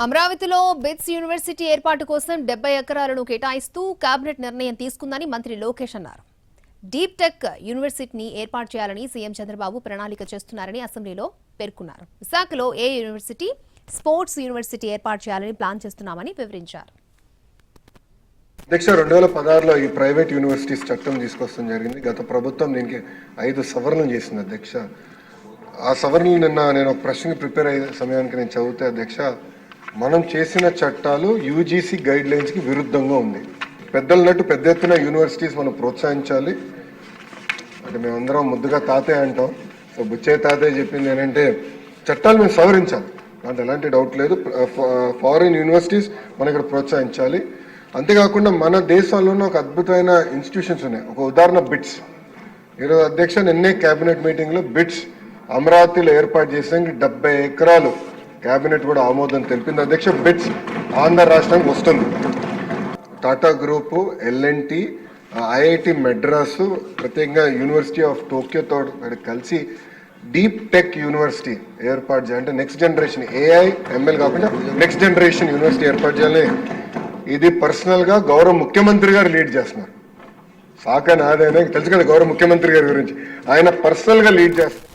అమరావతిలో bits university ఏర్పాటు కోసం 70 ఎకరాలను కేటాయిస్తూ కేబినెట్ నిర్ణయం తీసుకుందని మంత్రి లోకేష్ అన్నారు. డీప్ టెక్ యూనివర్సిటీని ఏర్పాటు చేయాలని సీఎం చంద్రబాబు ప్రణాళిక చేస్తున్నారని అసెంబ్లీలో పేర్కొన్నారు. విశాఖలో ఏ యూనివర్సిటీ, స్పోర్ట్స్ యూనివర్సిటీ ఏర్పాటు చేయాలని ప్లాన్ చేస్తున్నామని వివరించారు. అధ్యక్ష 2016లో ఈ ప్రైవేట్ యూనివర్సిటీస్ చట్టం తీసుకొస్తాం జరిగింది. గత ప్రభుత్వం దీనికి 5 సవరణలు చేసింది అధ్యక్ష. ఆ సవరణలు నిన్న నేను ఒక ప్రశ్నకి ప్రిపేర్ అయ్యే సమయానికి నేను చదివితే అధ్యక్ష, మనం చేసిన చట్టాలు యూజీసీ గైడ్ లైన్స్కి విరుద్ధంగా ఉంది. పెద్దలన్నట్టు పెద్ద ఎత్తున యూనివర్సిటీస్ మనం ప్రోత్సహించాలి. అంటే మేమందరం ముద్దుగా తాతయ్య అంటాం. సో బుచ్చయ్య తాతయ్య చెప్పింది ఏంటంటే చట్టాలు మేము సవరించాలి, దాంట్లో ఎలాంటి డౌట్ లేదు. ఫారిన్ యూనివర్సిటీస్ మనం ఇక్కడ ప్రోత్సహించాలి. అంతేకాకుండా మన దేశంలోనే ఒక అద్భుతమైన ఇన్స్టిట్యూషన్స్ ఉన్నాయి. ఒక ఉదాహరణ బిట్స్. ఈరోజు అధ్యక్ష నిన్నే క్యాబినెట్ మీటింగ్లో బిట్స్ అమరావతిలో ఏర్పాటు చేసేందుకు 70 ఎకరాలు క్యాబినెట్ కూడా ఆమోదం తెలిపింది అధ్యక్ష. బిట్స్ ఆంధ్ర రాష్ట్రానికి వస్తుంది. Tata group, L N T, IIT Madras, ప్రత్యేకంగా యూనివర్సిటీ ఆఫ్ టోక్యోతో కలిసి డీప్ టెక్ యూనివర్సిటీ ఏర్పాటు చేయాలంటే నెక్స్ట్ జనరేషన్ ఏఐ ఎంఎల్ కాకుండా నెక్స్ట్ జనరేషన్ యూనివర్సిటీ ఏర్పాటు చేయాలని ఇది పర్సనల్గా గౌరవ ముఖ్యమంత్రి గారు లీడ్ చేస్తున్నారు. సాక నాదేనా తెలుసు కదా గౌరవ ముఖ్యమంత్రి గారి గురించి. ఆయన పర్సనల్గా లీడ్ చేస్తున్నారు.